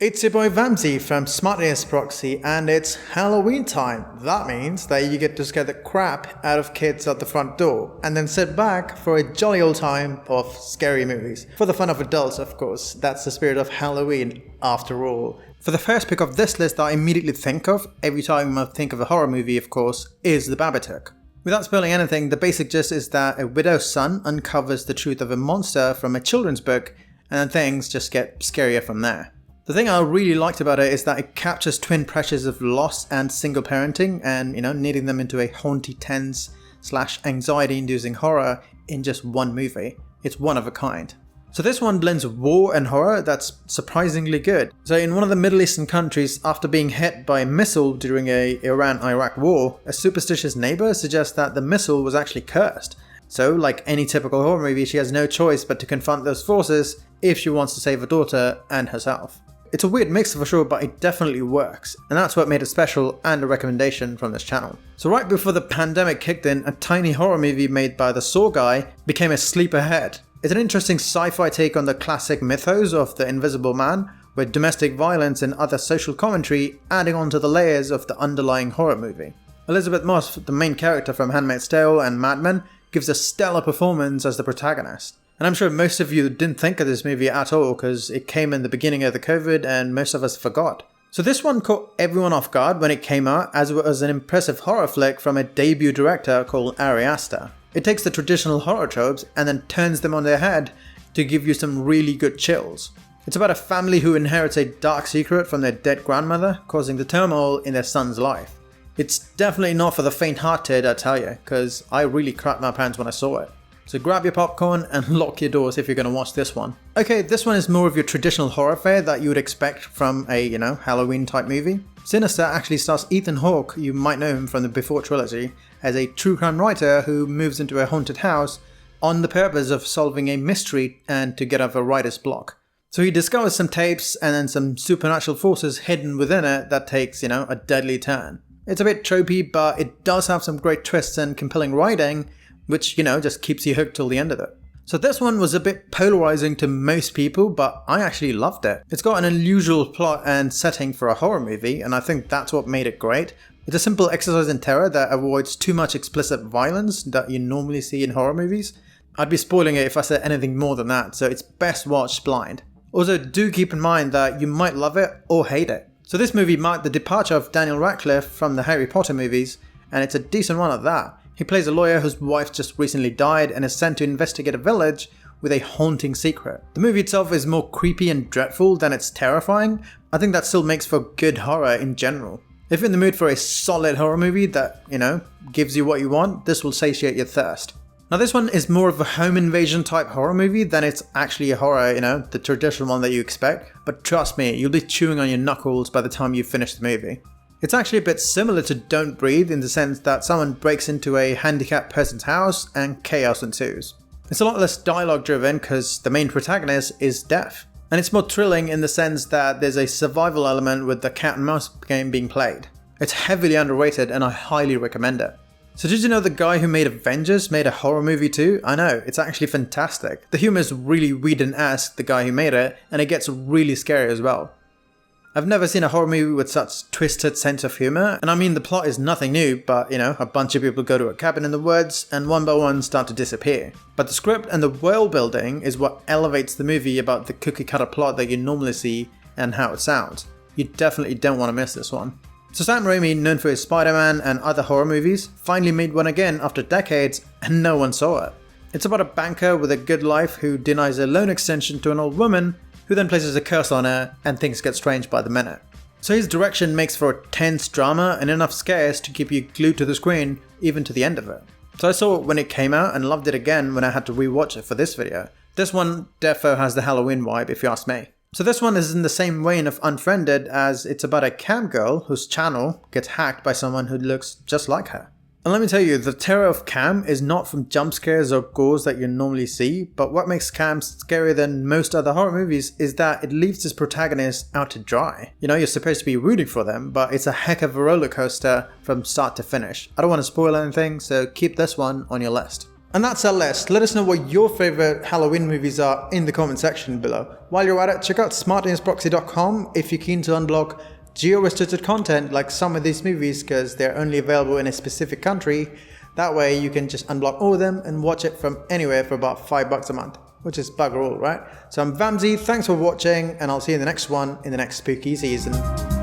It's your boy Vamsy from Proxy, and it's Halloween time. That means that you get to scare the crap out of kids at the front door, and then sit back for a jolly old time of scary movies. For the fun of adults, of course. That's the spirit of Halloween, after all. For the first pick of this list that I immediately think of, every time I think of a horror movie, of course, is the BABADOOK. Without spoiling anything, the basic gist is that a widow's son uncovers the truth of a monster from a children's book, and then things just get scarier from there. The thing I really liked about it is that it captures twin pressures of loss and single parenting and, kneading them into a haunty, tense / anxiety-inducing horror in just one movie. It's one of a kind. So this one blends war and horror that's surprisingly good. So in one of the Middle Eastern countries, after being hit by a missile during a Iran-Iraq war, a superstitious neighbor suggests that the missile was actually cursed. So, like any typical horror movie, she has no choice but to confront those forces if she wants to save her daughter and herself. It's a weird mix for sure, but it definitely works, and that's what made it special and a recommendation from this channel. So right before the pandemic kicked in, a tiny horror movie made by the Saw guy became a sleeper hit. It's an interesting sci-fi take on the classic mythos of the Invisible Man, with domestic violence and other social commentary adding on to the layers of the underlying horror movie. Elizabeth Moss, the main character from Handmaid's Tale and Mad Men, gives a stellar performance as the protagonist. And I'm sure most of you didn't think of this movie at all because it came in the beginning of the COVID and most of us forgot. So this one caught everyone off guard when it came out, as it was an impressive horror flick from a debut director called Ari Aster. It takes the traditional horror tropes and then turns them on their head to give you some really good chills. It's about a family who inherits a dark secret from their dead grandmother, causing the turmoil in their son's life. It's definitely not for the faint-hearted, I tell you, because I really crapped my pants when I saw it. So grab your popcorn and lock your doors if you're going to watch this one. Okay, this one is more of your traditional horror fare that you would expect from a, Halloween type movie. Sinister actually stars Ethan Hawke, you might know him from the Before trilogy, as a true crime writer who moves into a haunted house on the purpose of solving a mystery and to get off a writer's block. So he discovers some tapes and then some supernatural forces hidden within it that takes, a deadly turn. It's a bit tropey, but it does have some great twists and compelling writing, which, just keeps you hooked till the end of it. So this one was a bit polarizing to most people, but I actually loved it. It's got an unusual plot and setting for a horror movie, and I think that's what made it great. It's a simple exercise in terror that avoids too much explicit violence that you normally see in horror movies. I'd be spoiling it if I said anything more than that, so it's best watched blind. Also, do keep in mind that you might love it or hate it. So this movie marked the departure of Daniel Radcliffe from the Harry Potter movies, and it's a decent one at that. He plays a lawyer whose wife just recently died and is sent to investigate a village with a haunting secret. The movie itself is more creepy and dreadful than it's terrifying. I think that still makes for good horror in general. If you're in the mood for a solid horror movie that, gives you what you want, this will satiate your thirst. Now this one is more of a home invasion type horror movie than it's actually a horror, the traditional one that you expect. But trust me, you'll be chewing on your knuckles by the time you finish the movie. It's actually a bit similar to Don't Breathe in the sense that someone breaks into a handicapped person's house and chaos ensues. It's a lot less dialogue driven because the main protagonist is deaf. And it's more thrilling in the sense that there's a survival element with the cat and mouse game being played. It's heavily underrated and I highly recommend it. So did you know the guy who made Avengers made a horror movie too? I know, it's actually fantastic. The humor is really Whedon-esque, the guy who made it, and it gets really scary as well. I've never seen a horror movie with such twisted sense of humor, and I mean the plot is nothing new, but a bunch of people go to a cabin in the woods and one by one start to disappear. But the script and the world building is what elevates the movie about the cookie cutter plot that you normally see and how it sounds. You definitely don't want to miss this one. So Sam Raimi, known for his Spider-Man and other horror movies, finally made one again after decades and no one saw it. It's about a banker with a good life who denies a loan extension to an old woman who then places a curse on her and things get strange by the minute. So his direction makes for a tense drama and enough scares to keep you glued to the screen even to the end of it. So I saw it when it came out and loved it again when I had to rewatch it for this video. This one defo has the Halloween vibe if you ask me. So this one is in the same vein of Unfriended, as it's about a cam girl whose channel gets hacked by someone who looks just like her. And let me tell you, the terror of Cam is not from jump scares or gores that you normally see, but what makes Cam scarier than most other horror movies is that it leaves its protagonist out to dry. You're supposed to be rooting for them, but it's a heck of a roller coaster from start to finish. I don't want to spoil anything, so keep this one on your list. And that's our list. Let us know what your favorite Halloween movies are in the comment section below. While you're at it, check out smartasproxy.com if you're keen to unblock geo-restricted content like some of these movies because they're only available in a specific country. That way you can just unblock all of them and watch it from anywhere for about $5 a month, which is bugger all, right? So I'm Vamsy, thanks for watching, and I'll see you in the next one in the next spooky season.